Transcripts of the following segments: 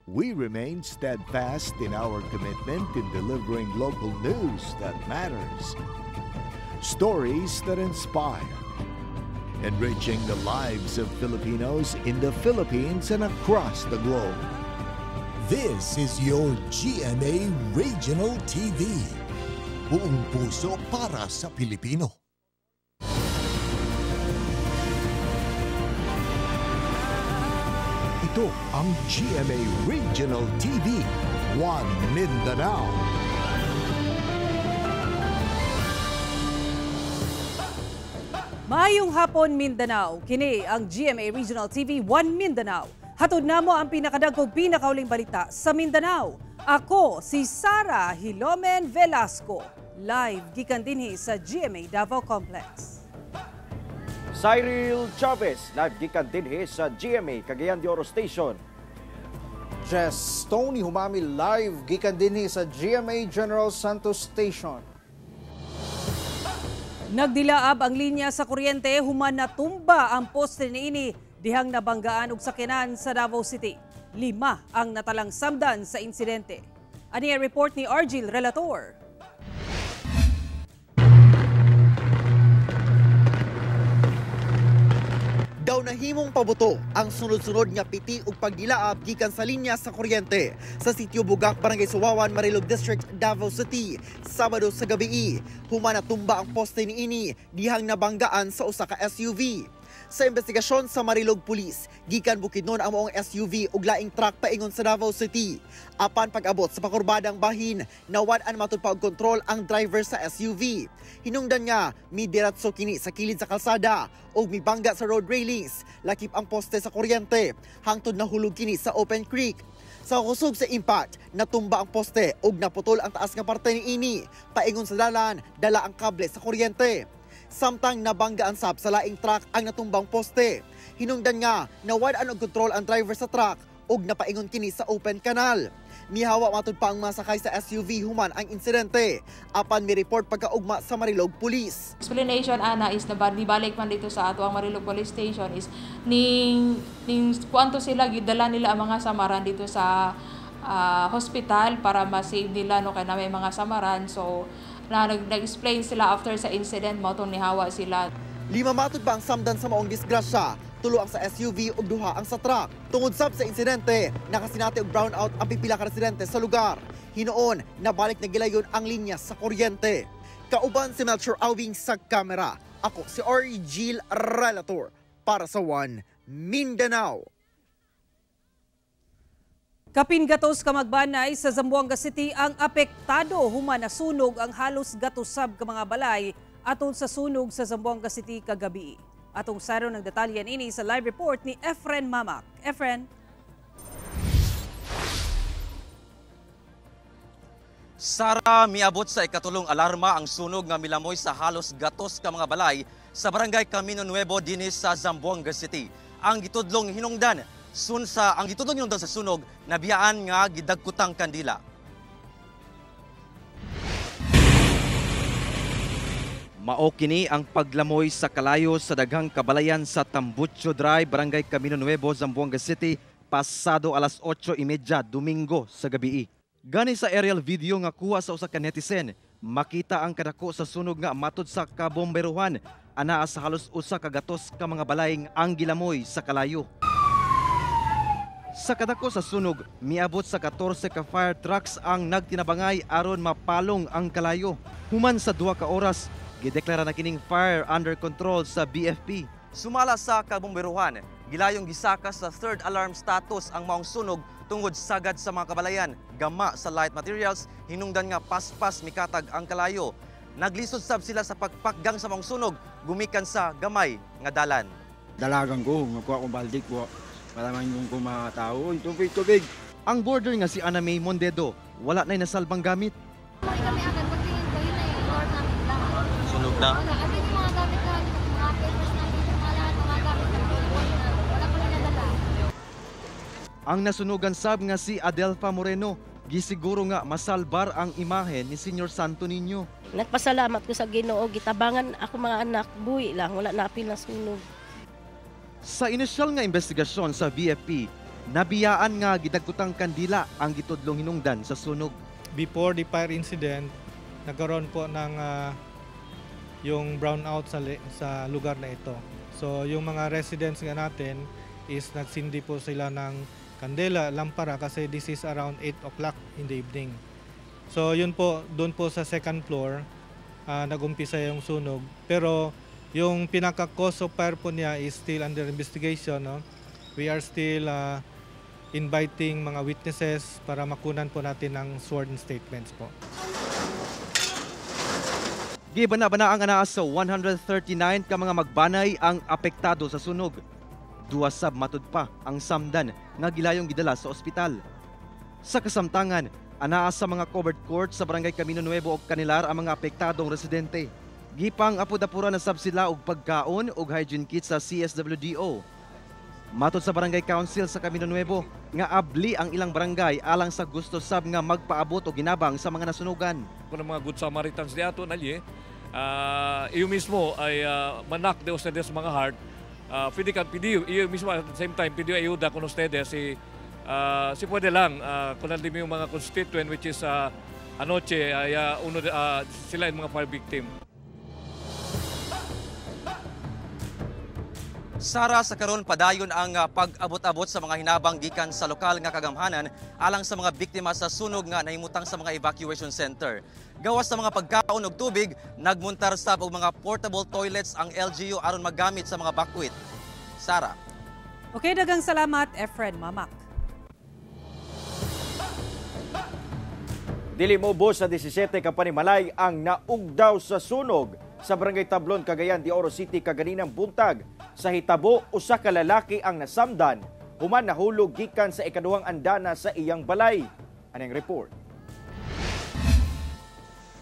we remain steadfast in our commitment in delivering local news that matters, stories that inspire, enriching the lives of Filipinos in the Philippines and across the globe. This is your GMA Regional TV. Buong puso para sa Pilipino. Ito ang GMA Regional TV, One Mindanao. Maayong hapon Mindanao, kini ang GMA Regional TV, One Mindanao. Hatod namo ang pinakadagkog pinakauling balita sa Mindanao. Ako si Sara Hilomen Velasco, live gikan dinhi sa GMA Davao Complex. Cyril Chavez, live gikan dinhi sa GMA Cagayan de Oro Station. Jess Tony Humami, live gikan dinhi sa GMA General Santos Station. Nagdilaab ang linya sa kuryente human natumba ang poste niini dihang nabanggaan og sakyanan sa Davao City. 5 ang natalang samdan sa insidente. Ani ang report ni Argil Relator. Daw nahimong pabuto ang sunod-sunod nga piti ug pagdilaab gikan sa linya sa kuryente sa sitio Bugak, Barangay Suwawan, Marilog District, Davao City, Sabado sa gabi. Human natumba ang poste niini dihang nabanggaan sa usa ka SUV. Sa investigasyon sa Marilog Police, gikan Bukidnon ang maong SUV ug laing truck paingon sa Davao City. Apan pag-abot sa pakurbadang bahin, nawad-an matud pa og kontrol ang driver sa SUV. Hinungdan nga midiratso kini sa kilid sa kalsada ug mibangga sa road railings, lakip ang poste sa kuryente hangtod nahulog kini sa open creek. Sa kusog sa impact, natumba ang poste ug naputol ang taas nga parte niini. Paingon sa dalan, dala ang kable sa kuryente. Samtang nabanggaan sab sa laing truck ang natumbang poste. Hinungdan nga nawad-an og kontrol ang driver sa truck ug napaingon kini sa open canal. Mihawa matud pa ang masakay sa SUV human ang insidente. Apan mi-report pagkaugma sa Marilog Police. Explanation ana is nabalik man dito sa ato ang Marilog Police Station is ning kuanto sila gidala nila ang mga samaran dito sa hospital para ma-save nila no kay na may mga samaran. So nag-explain sila after sa incident mo itong nihawa sila. 5 matud ba ang samdan sa maong disgrasya? 3 ang sa SUV ug 2 ang sa truck. Tungod sab sa insidente, nakasinati og brownout ang pipila ka residente sa lugar. Hinoon, nabalik na gilayon ang linya sa kuryente. Kauban si Melchor Awing sa kamera. Ako si Argil Relator para sa One Mindanao. Kapin gatos ka magbanay sa Zamboanga City ang apektado human nasunog ang halos gatusab ka mga balay atol sa sunog sa Zamboanga City kagabi. Atong saro ng detalyan ini sa live report ni Efren Mamak. Efren. Sara, miabot sa ikatulong alarma ang sunog nga milamoy sa halos gatos ka mga balay sa barangay Camino Nuevo dinhi sa Zamboanga City. Ang gitudlong hinungdan ang gitudlong hinungdan sa sunog nabiyaan nga gidagkutang kandila. Mao kini ang paglamoy sa kalayo sa daghang kabalayan sa Tambucho Drive, Barangay Camino Nuevo, Zamboanga City, pasado alas 8:30 Domingo sa gabi. Gani sa aerial video nga kuha sa usa ka netizen, makita ang kadako sa sunog nga matud sa kabomberuhan, anaa sa halos usa ka gatos ka mga balay ang gilamoy sa kalayo. Sa kadako sa sunog, miabot sa 14 ka fire trucks ang nagtinabangay aron mapalong ang kalayo. Human sa 2 ka oras, gideklara na kining fire under control sa BFP. Sumala sa kabomberuhan, gilayong gisaka sa 3rd alarm status ang maong sunog tungod sagad sa mga kabalayan, gama sa light materials, hinungdan nga paspas mikatag ang kalayo. Naglisod sab sila sa pagpakgang sa maong sunog, gumikan sa gamay nga dalan. Dalagang ko, magkuha kong baldik po. Para man yung mga tao, tubig. Ang border nga si Ana May Mondedo, wala na'y nasalbang gamit. Kami agad, pagtingin ko, yun na yung door namin lang. Sunog na? Agad yung mga gamit namin, mga papers namin, mga lahat, mga gamit namin, wala ko rin nadala. Ang nasunugan sab nga si Adelfa Moreno, gisiguro nga masalbar ang imahe ni Senior Santo Niño. Nagpasalamat ko sa Ginoo, gitabangan ako mga anak, buhi lang, wala napil na sunog. Sa inisyal nga investigasyon sa BFP, Nabiyaan nga gidagkutang kandila ang gitudlong hinungdan sa sunog. Before the fire incident, nagkaroon po ng yung brownout sa lugar na ito. So yung mga residents nga natin is nagsindi po sila ng kandela, lampara kasi this is around 8 o'clock in the evening. So yun po, doon po sa second floor, nagumpisa yung sunog. Pero yung pinaka-cause of fire po niya is still under investigation. No? We are still inviting mga witnesses para makunan po natin ng sworn statements po. Gibana-bana ang anaas sa 139 ka mga magbanay ang apektado sa sunog. 2 sab matud pa ang samdan nga gilayong gidala sa ospital. Sa kasamtangan, anaas sa mga covered court sa Barangay Camino Nuevo ug Canilar ang mga apektadong residente. Gipang apod-apura na sab sila og pagkaon ug hygiene kit sa CSWDO. Matod sa Barangay Council sa Camino Nuevo, nga abli ang ilang barangay alang sa gusto sab nga magpaabot o ginabang sa mga nasunugan. Kung mga Good Samaritans di ato nalye, iyo mismo ay manak de ustedes mga heart. Pwede kan pidiyo, iyo mismo at the same time pidiyo ayuda con ustedes si pwede lang kung nandun yung mga constituent which is anoche ay sila yung mga fire victim. Sara, sa karon padayon ang pag-abot-abot sa mga hinabang gikan sa lokal nga kagamhanan alang sa mga biktima sa sunog nga nahimutang sa mga evacuation center. Gawas sa mga pagkaon og tubig, nagmuntar sab og mga portable toilets ang LGU aron magamit sa mga bakwit. Sara. Okay, dagang salamat, Efren Mamak. Dili maubos sa 17 ka panimalay ang naugdaw sa sunog sa Barangay Tablon, Cagayan de Oro City kaganinang buntag. Sa hitabo, usa ka lalaki ang nasamdan, human nahulog gikan sa ikaduhang andana sa iyang balay. Anong report?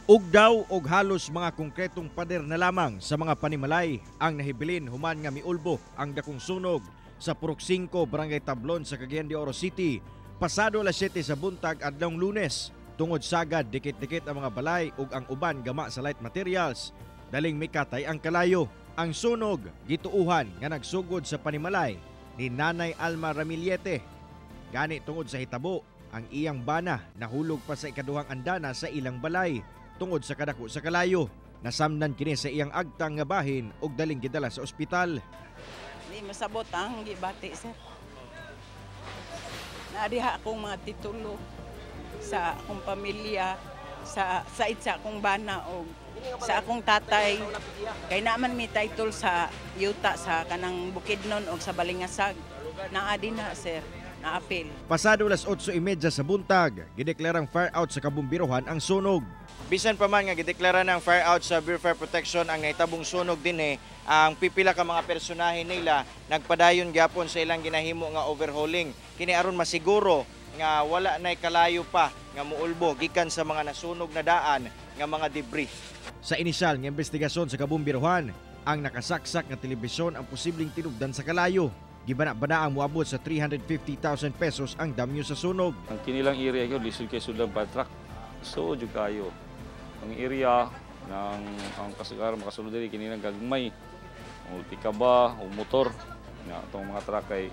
Ugdaw og halos mga konkretong pader na lamang sa mga panimalay ang nahibilin human nga miulbo ang dakong sunog sa Purok 5, Barangay Tablon sa Cagayan de Oro City pasado alas 7 sa buntag adlong Lunes. Tungod sagad dikit-dikit ang mga balay ug ang uban gama sa light materials. Daling mikatay ang kalayo. Ang sunog gituuhan nga nagsugod sa panimalay ni Nanay Alma Ramillete. Gani tungod sa hitabo, ang iyang bana nahulog pa sa ikaduhang andana sa ilang balay tungod sa kadako sa kalayo. Nasamnan kini sa iyang agtang nga bahin ug daling gidala sa ospital. Di masabot ang gibati sir. Naadiha akong mga titulo sa akong pamilya, sa akong bana o sa akong tatay. Kay naman may title sa yuta sa kanang Bukidnon o sa Balingasag. Naadi na sir, naapil. Pasado alas 8:30 sa buntag, gideklarang fire out sa kabumbirohan ang sunog. Bisan pa man nga gideklara ng fire out sa Bureau of Fire Protection ang nahitabong sunog dinhi, ang pipila ka mga personahe nila nagpadayon gyapon sa ilang ginahimo nga overhauling. Kini aron masiguro nga wala nay kalayo pa nga muulbo gikan sa mga nasunog na daan nga mga debris. Sa inisyal nga investigasyon sa kabumbirohan, ang nakasaksak nga telebisyon ang posibleng tinubdan sa kalayo. Gibana-bana ang muabot sa 350,000 pesos ang damyo sa sunog. Ang kinilang area ko lisod kay sulang patrak. So jud kayo. Ang area ng ang kasagaran makasulod diri kinilang gagmay. Multikaba o motor nga atong mga truck kay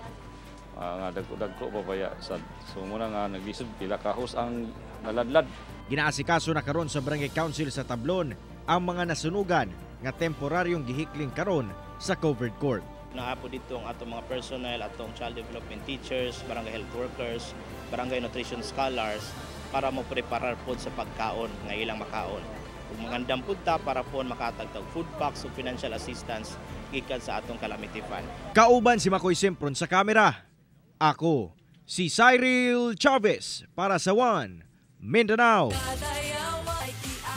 nga dagko babaya sad. So muna nga naglisod pila kahos ang naladlad. Ginaasikaso na karon sa Barangay Council sa Tablon ang mga nasunugan nga temporaryong gihikling karon sa covered court. Naapo dito ang atong mga personnel, atong child development teachers, barangay health workers, barangay nutrition scholars para mo preparar pod sa pagkaon nga ilang makaon. Ug mangandam pud ta para po makatagtag food packs ug financial assistance gikan sa atong calamity fund. Kauban si Makoy Sempron sa kamera. Ako si Cyril Chavez para sa One Mindanao.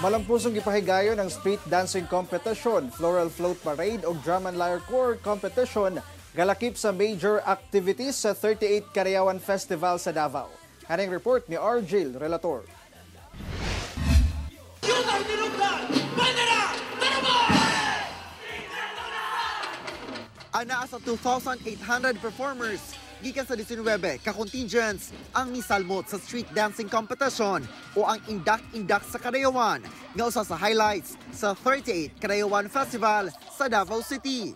Malampusong gipahigayon ang street dancing competition, floral float parade o drum and lyre corps competition galakip sa major activities sa 38 Carayawan Festival sa Davao. Haning report ni Argil Relator. Ana sa 2,800 performers gikan sa 19 ka-contingents ang misalmot sa street dancing competition o ang indak-indak sa Carayawan nga usa sa highlights sa 38 Carayawan Festival sa Davao City.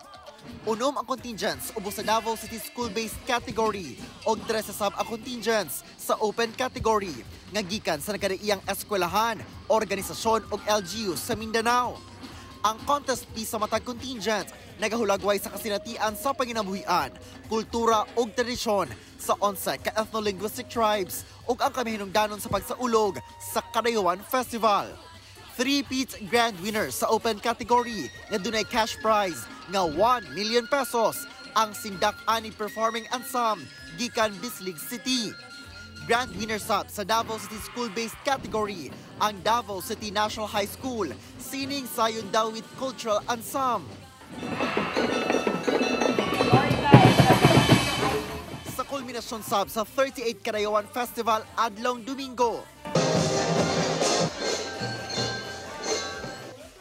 Unom ang contingents ubos sa Davao City School-based category o 13 sab ang contingents sa open category nga gikan sa nagkadaiyang eskwelahan, organisasyon o LGU sa Mindanao. Ang contest fee sa matag contingent nagahulagway sa kasinatian sa panginabuhian, kultura o tradisyon sa 11 ka ethno-linguistic tribes ug ang kamahinungdanon sa pagsaulog sa Kadayawan Festival. 3-peat grand winners sa open category nga dunay cash prize nga 1 million pesos ang Sindak Ani Performing Ensemble gikan Bislig City. Grand winner sab sa Davao City School-based category ang Davao City National High School Sining Sayon Dawit Cultural Ensemble. Sa kulminasyon sab sa 38 Kadayawan Festival adlong Domingo,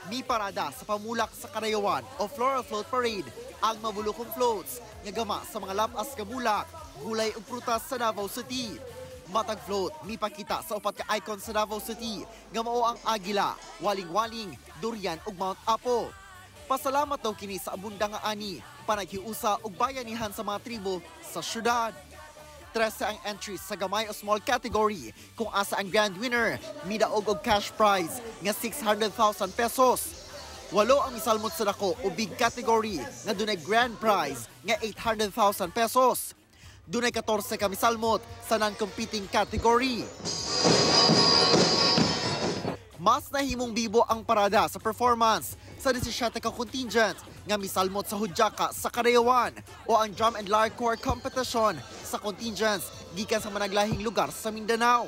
mi parada sa pamulak sa Kadayawan o Floral Float Parade ang mabulukong floats nga gama sa mga lapas nga bulak, gulay ug prutas sa Davao City. Matag float mi pakita sa upat ka icon sa Davao City nga mao ang agila, waling-waling, durian ug Mount Apo. Pasalamat daw kini sa abunda nga ani, panaghiusa ug bayanihan sa mga tribo sa syudad. 13 ang entries sa gamay o small category kung asa ang grand winner midaog og cash prize nga 600,000 pesos. 8 ang misalmot sa dako o big category nga dunay grand prize nga 800,000 pesos. Dunay 14 ka misalmot sa non-competing category. Mas nahimong bibo ang parada sa performance sa 17 ka contingent nga misalmot sa hudyaka sa Kadayawan o ang drum and lyre corps competition sa contingents gikan sa managlahing lugar sa Mindanao.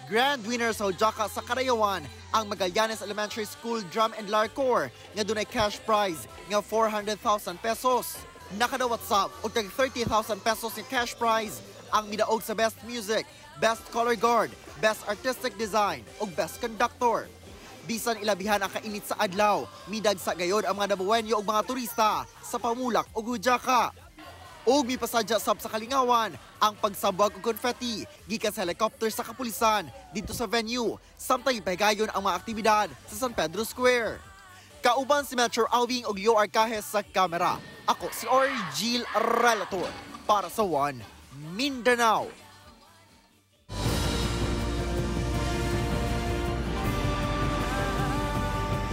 Grand winner sa hudyaka sa Kadayawan ang Magallanes Elementary School Drum and Lyre Corps nga dunay cash prize nga 400,000 pesos. Nakadawat sab og tag 30,000 pesos nga cash prize ang midaog sa Best Music, Best Color Guard, Best Artistic Design ug Best Conductor. Bisan ilabihan ang kainit sa adlaw, midag sa gayod ang mga Dabuenyo ug mga turista sa pamulak ug hudyaka. Og mipasadya sab sa kalingawan ang pagsabwag og confetti gikan sa helicopter sa kapulisan dito sa venue samtang ipahigayon ang mga aktibidad sa San Pedro Square. Kauban si Metro Alving og Leo Arcajes sa kamera. Ako si Orgil Relator para sa One Mindanao.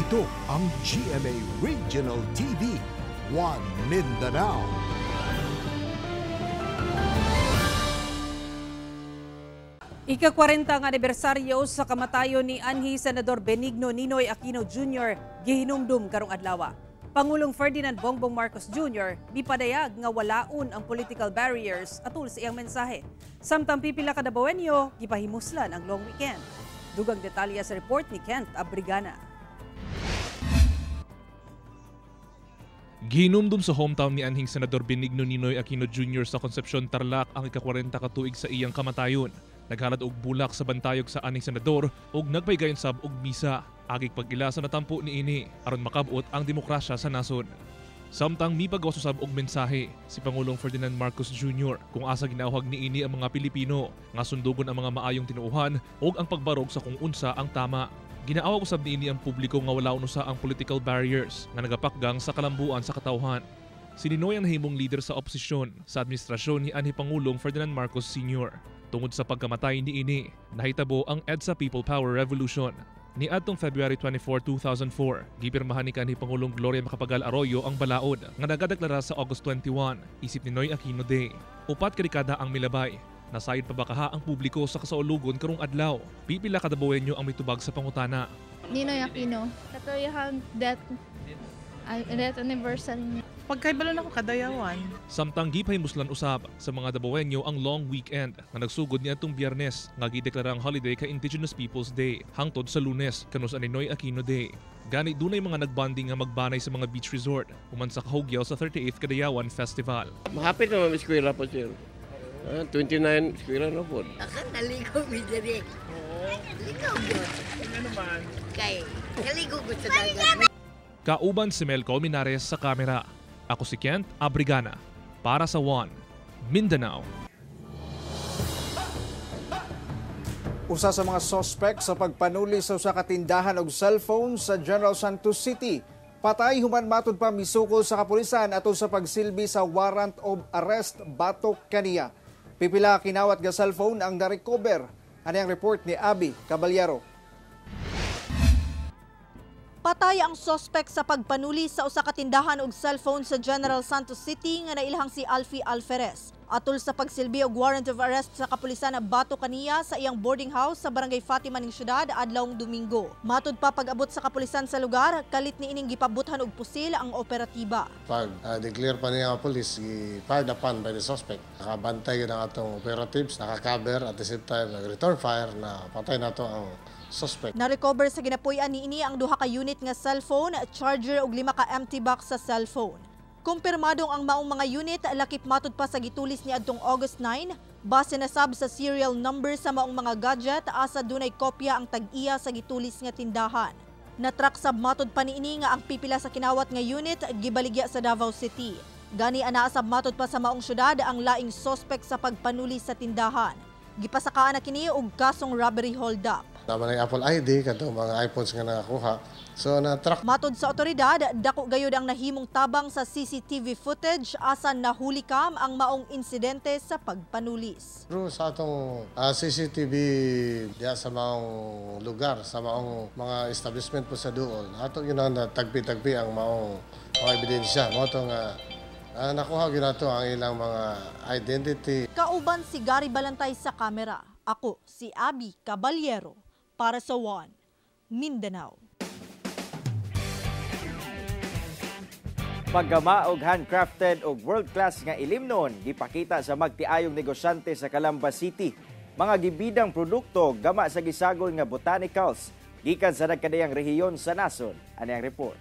Ito ang GMA Regional TV, One Mindanao. Ika-40 nga anibersaryo sa kamatayon ni anhi Senador Benigno Ninoy Aquino Jr. gihinumdum karong adlaw. Pangulong Ferdinand Bongbong Marcos Jr. mipadayag nga walaon ang political barriers atul sa iyang mensahe. Samtang pipila ka Dabuenyo gipahimuslan ang long weekend. Dugang detalye sa report ni Kent Abrigana. Gihinumdum sa hometown ni anhing Senador Benigno Ninoy Aquino Jr. sa Concepcion, Tarlac ang ika-40 ka tuig sa iyang kamatayon. Naghalad og bulak sa bantayog sa aning senador ug nagpaygayon sab og misa agig pag-ila sa natampo niini aron makabot ang demokrasya sa nasod. Samtang mipag-usab og mensahe si Pangulong Ferdinand Marcos Jr. kung asa ginauhag niini ang mga Pilipino nga sundugon ang mga maayong tinuuhan ug ang pagbarog sa kung unsa ang tama. Ginaawa usab niini ang publiko nga wala unusa ang political barriers nga nagapakgang sa kalambuan sa katawhan. Si Ninoy ang nahimong leader sa oposisyon sa administrasyon ni anhi Pangulong Ferdinand Marcos Sr. Tungod sa pagkamatay ni ini, nahitabo ang EDSA People Power Revolution. Niadtong February 24, 2004, gipirmahan ni kanhi Pangulong Gloria Macapagal Arroyo ang balaod nga nagadeklara sa August 21, isip ni Ninoy Aquino Day. Upat ka dekada ang milabay. Nasayod pa ba kaha ang publiko sa kasaulugon karong adlaw? Pipila ka Dabuenyo ang mitubag sa pangutana. Ninoy Aquino, katuyahang death anniversary niya. Pagkaibalo na ko kadayawan. Samtang gipahimuslan usab sa mga Dabuenyo ang long weekend na nagsugod niadtong Biyernes nga gideklarang holiday kay Indigenous Peoples Day hangtod sa Lunes kanus ang Ninoy Aquino Day. Gani dunay mga nagbanding nga magbanay sa mga beach resort human sa kahugyaw sa 38th Kadayawan Festival. Mahapit na mga eskwela po sir. 29 eskwela na po. Akan naligo mi diri. Ligaw gyud. Ano naman? Kay naligo ko sa dagat. Kauban si Mel Colmenares sa kamera. Ako si Kent Abrigana para sa One Mindanao. Usa sa mga suspect sa pagpanuli sa usa ka tindahan og cellphone sa General Santos City. Patay human matud pa misukol sa kapulisan ato sa pagsilbi sa warrant of arrest batok kaniya. Pipila kinawat nga cellphone ang na-recover. Ano ang report ni Abby Caballero? Patay ang suspect sa pagpanuli sa usa ka tindahan og cellphone sa General Santos City nga nailhang si Alfie Alferez. Atol sa pagsilbi og warrant of arrest sa kapulisan na bato kaniya sa iyang boarding house sa Barangay Fatima ning syudad adlawng Domingo. Matud pa pag-abot sa kapulisan sa lugar, kalit niining gipabuthan og pusil ang operatiba. Pag-declare pa niya ang police, fired upon by the suspect. Nakabantay yun ang atong operatives, nakakover at the same time nag-return fire na patay na to ang suspect. Na-recover sa ginapuy-an niini ang duha ka unit nga cellphone, charger ug 5 ka empty box sa cellphone. Kumpirmadong ang maong mga unit lakip matud pa sa gitulis ni adtong August 9, base na sab sa serial number sa maong mga gadget asa dunay kopya ang tag-iya sa gitulis nga tindahan. Natrak sab matud pa niini nga ang pipila sa kinawat nga unit gibaligya sa Davao City. Gani anaa sab matud pa sa maong syudad ang laing suspect sa pagpanuli sa tindahan. Gipasakaan na kini og kasong robbery hold-up. Naman ang Apple ID kadto mga iPhones nga nakakuha. So na-track. Matod sa otoridad, dako gayud ang nahimong tabang sa CCTV footage asa nahulikam ang maong insidente sa pagpanulis. Pero sa atong CCTV diya sa maong lugar, sa maong mga establishment po sa duol, ato yun ang tagpi-tagpi ang maong mga ebidensya. Mo to nga nakuha gyud nato ang ilang mga identity. Kauban si Gary Balantay sa kamera. Ako si Abby Caballero para sa One Mindanao. Paggama og handcrafted og world-class nga ilimnon gipakita sa magtiayong negosyante sa Calamba City. Mga gibidang produkto gama sa gisagol nga botanicals gikan sa nagkadayang rehiyon sa nasod. Ani ang report.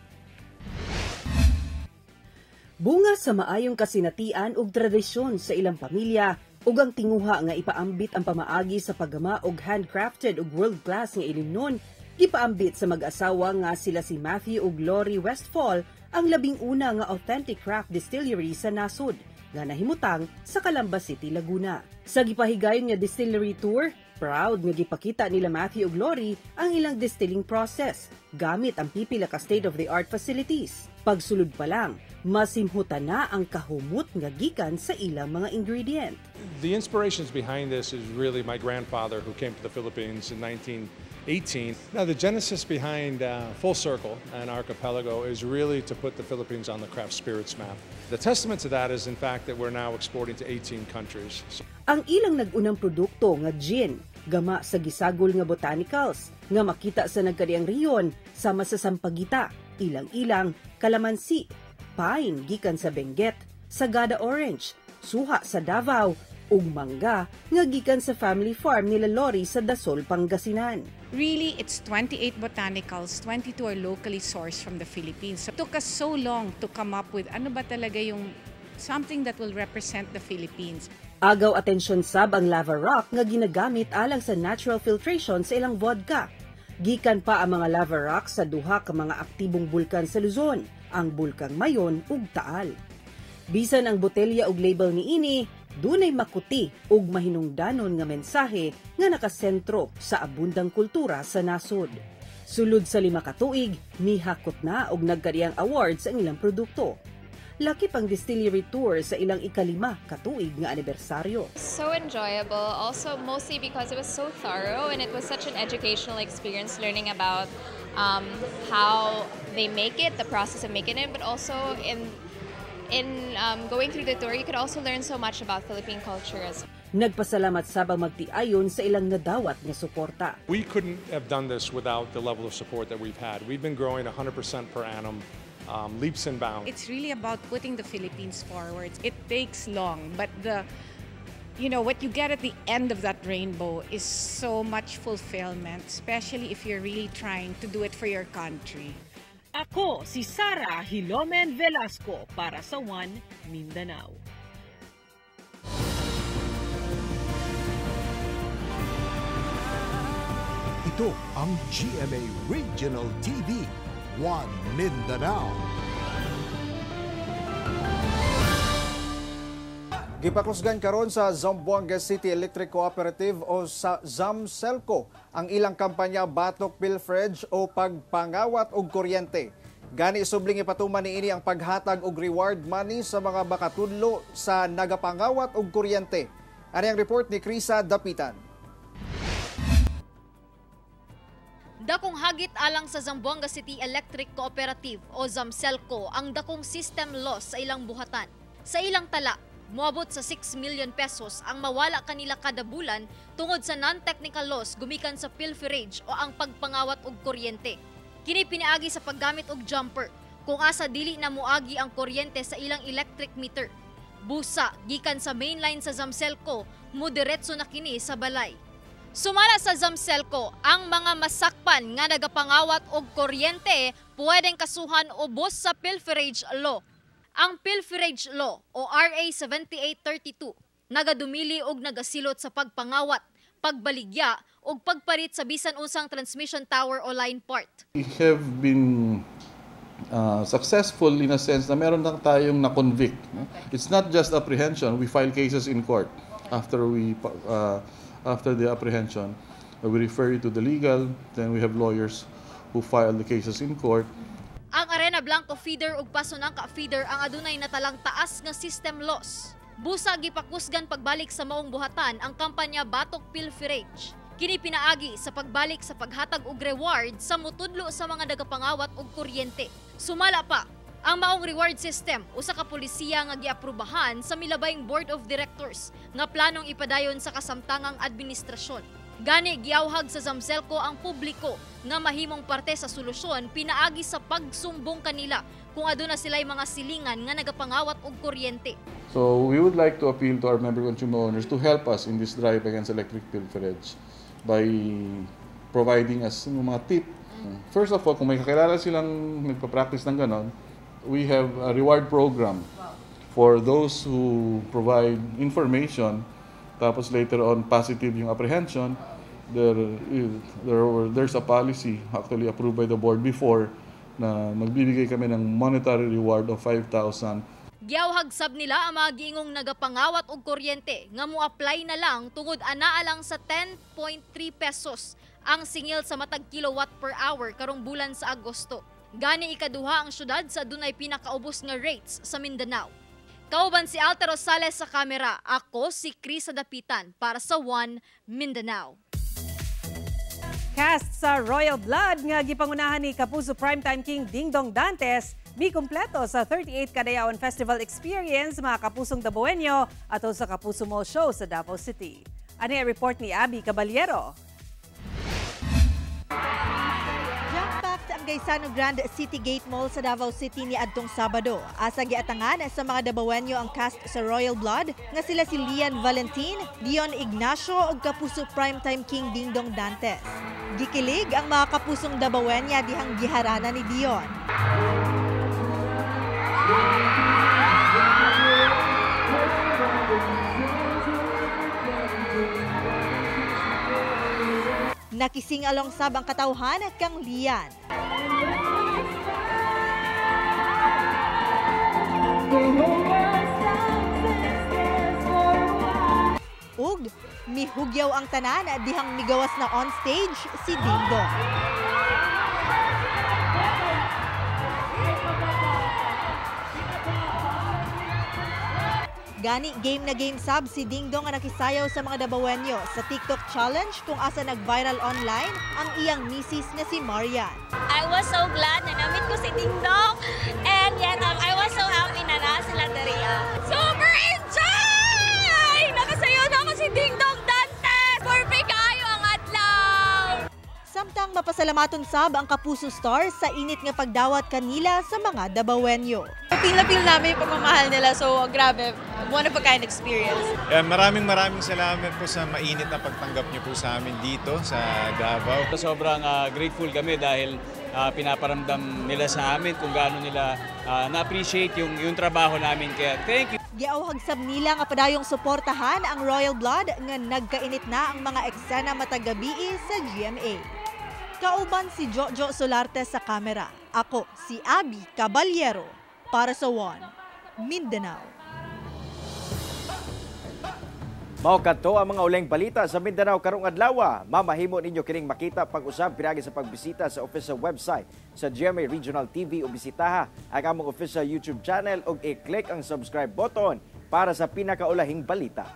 Bunga sa maayong kasinatian ug tradisyon sa ilang pamilya ug ang tinguha nga ipaambit ang pamaagi sa paggama og handcrafted ug world-class nga ilimnon gipaambit sa mag-asawa nga sila si Matthew ug Lori Westfall ang labing una nga authentic craft distillery sa nasod nga nahimutang sa Calamba City, Laguna. Sa gipahigayon nga distillery tour, proud nga gipakita nila Matthew ug Lori ang ilang distilling process gamit ang pipila ka state-of-the-art facilities. Pagsulod pa lang, masimhutan na ang kahumot nga gikan sa ilang mga ingredient. The inspirations behind this is really my grandfather who came to the Philippines in 1918. Now, the genesis behind Full Circle and Archipelago is really to put the Philippines on the craft spirits map. The testament to that is, in fact, that we're now exporting to 18 countries. Ang ilang nag-unang produkto nga gin, gama sa gisagol nga botanicals, nga makita sa nagkadiang riyon sama sa Sampaguita, ilang-ilang, kalamansi, pine gikan sa Benguet, sagada orange, suha sa Davao, ug mangga nga gikan sa family farm nila Lori sa Dasol, Pangasinan. Really, it's 28 botanicals, 22 are locally sourced from the Philippines. So it took us so long to come up with ano ba talaga yung something that will represent the Philippines. Agaw atensyon sab ang lava rock nga ginagamit alang sa natural filtration sa ilang vodka. Gikan pa ang mga lava rock sa duha ka mga aktibong bulkan sa Luzon, ang Bulkang Mayon ug Taal. Bisan ang botelya ug label niini, dunay makuti ug mahinungdanon nga mensahe nga nakasentro sa abundang kultura sa nasod. Sulod sa 5 ka tuig, mihakot na og nagkadiyang awards ang ilang produkto. Laki pang distillery tour sa ilang ika-5 ka tuig nga anibersaryo. So enjoyable, also mostly because it was so thorough and it was such an educational experience learning about how they make it, the process of making it, but also in going through the tour, you could also learn so much about Philippine culture as well. Nagpasalamat sabang magtiayon sa ilang nadawat nga suporta. We couldn't have done this without the level of support that we've had. We've been growing 100% per annum, leaps and bounds. It's really about putting the Philippines forward. It takes long, but what you get at the end of that rainbow is so much fulfillment, especially if you're really trying to do it for your country. Ako si Sarah Hilomen Velasco para sa One Mindanao. Ito ang GMA Regional TV, One Mindanao. Gipakusgan karon sa Zamboanga City Electric Cooperative o sa ZAMCELCO ang ilang kampanya batok pilferage o pagpangawat og kuryente. Gani subling ipatuman niini ang paghatag og reward money sa mga makatudlo sa nagapangawat og kuryente. Ani ang report ni Krisa Dapitan. Dakong hagit alang sa Zamboanga City Electric Cooperative o ZAMCELCO ang dakong system loss sa ilang buhatan. Sa ilang tala, moabot sa 6 million pesos ang mawala kanila kada bulan tungod sa non-technical loss gumikan sa pilferage o ang pagpangawat og kuryente. Kini piniagi sa paggamit og jumper kung asa dili na moagi ang kuryente sa ilang electric meter. Busa gikan sa mainline sa ZAMCELCO, mudiretso na kini sa balay. Sumala sa ZAMCELCO, ang mga masakpan nga nagapangawat og kuryente pwedeng kasuhan ubos sa pilferage law. Ang Pilferage Law o RA 7832 nagadumili og nagasilot sa pagpangawat, pagbaligya ug pagparit sa bisan unsang transmission tower o line part. We have been successful in a sense na meron lang tayong na-convict. It's not just apprehension, we file cases in court after the apprehension. We refer it to the legal, then we have lawyers who file the cases in court. Ang Arena Blanco feeder ug Pasunangka feeder ang adunay natalang taas nga system loss. Busa gipakusgan pagbalik sa maong buhatan ang kampanya Batok Pilferage. Kini pinaagi sa pagbalik sa paghatag og reward sa mutudlo sa mga nagapangawat og kuryente. Sumala pa, ang maong reward system usa ka polisiya nga giaprubahan sa milabayng Board of Directors nga planong ipadayon sa kasamtangang administrasyon. Gani giawhag sa ZAMCELCO ang publiko nga mahimong parte sa solusyon pinaagi sa pagsumbong kanila kung aduna sila'y mga silingan nga nagapangawat og kuryente. So we would like to appeal to our member consumer owners to help us in this drive against electric pilferage by providing us mga tip. First of all, kung may kakilala silang nagpa-practice ng ganon, we have a reward program for those who provide information. Tapos later on, positive yung apprehension. There's a policy actually approved by the board before na magbibigay kami ng monetary reward of 5,000. Giyawhag sab nila ang mga giingong nagapangawat og kuryente nga mo-apply na lang tungod anaa lang sa 10.3 pesos ang singil sa matag kilowatt per hour karong bulan sa Agosto. Gani ikaduha ang syudad sa dunay pinakaubos nga rates sa Mindanao. Kauban si Alta Rosales sa kamera, ako si Krisa Dapitan para sa One Mindanao. Cast sa Royal Blood nga gipangunahan ni Kapuso Primetime King Dingdong Dantes, mi kumpleto sa 38 Kadayawan Festival Experience mga Kapusong Dabawenyo ato sa Kapuso Mall Show sa Davao City. Ano ang report ni Abby Caballero? Ang Gaisano Grand City Gate Mall sa Davao City ni adtong Sabado. Asa giatangan sa mga Dabawenyo ang cast sa Royal Blood nga sila si Lian Valentin, Dion Ignacio ug Kapuso Primetime King Dingdong Dantes. Gikilig ang mga kapusong Dabawenya dihang giharana ni Dion. Nakising alongsab ang katawhan kang Lian. Ug mihugyaw ang tanan dihang migawas na on stage si Dingdong. Gani game na game sab si Dingdong nga nakisayaw sa mga Dabawenyo sa TikTok challenge kung asa nag-viral online ang iyang misis na si Marian. I was so glad na namit ko si Dingdong and yet I was so happy na nasa Landaria. Super enjoy! Nakasayaw na ako si Dingdong Dantes! Perfect kayo ang adlaw! Samtang mapasalamaton sab ang Kapuso Stars sa init nga pagdawat kanila sa mga Dabawenyo. Feel na feel namin yung pagmamahal nila, so grabe, one of a kind experience. Maraming salamat po sa mainit na pagtanggap niyo po sa amin dito sa Davao. Sobrang grateful kami dahil pinaparamdam nila sa amin kung gaano nila na-appreciate yung trabaho namin. Kaya thank you. Giawhag sab nila nga padayong suportahan ang Royal Blood nga nagkainit na ang mga eksena matag gabi sa GMA. Kauban si Jojo Solarte sa kamera. Ako si Abby Caballero para sa One Mindanao. Mao kadto ang mga uleng balita sa Mindanao karong adlaw. Mamahimo ninyo kining makita pag-usab pinagi sa pagbisita sa official website sa GMA Regional TV o bisitaha ang among official YouTube channel ug i-click ang subscribe button para sa pinakaulahing balita.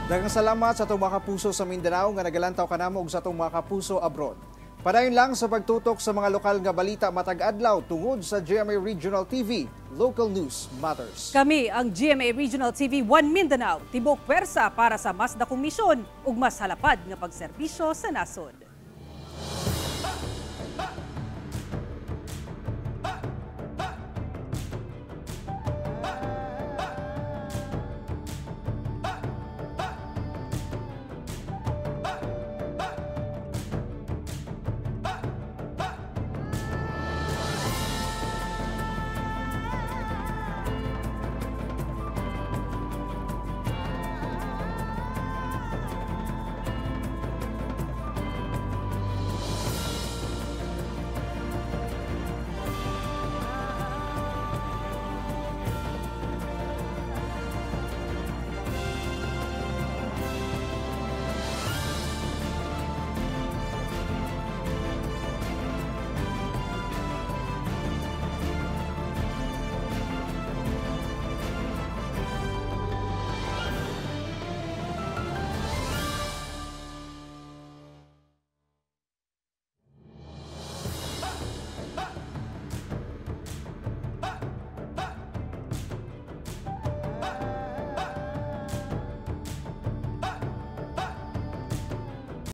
Daghang salamat sa atong mga kapuso sa Mindanao nga nagalantaw kanamo ug sa atong mga kapuso abroad. Padayon lang sa pagtutok sa mga lokal nga balita matag adlaw tungod sa GMA Regional TV. Local News Matters. Kami ang GMA Regional TV 1 Mindanao, tibok pwersa para sa mas dakong misyon ug mas halapad nga pagserbisyo sa nasod.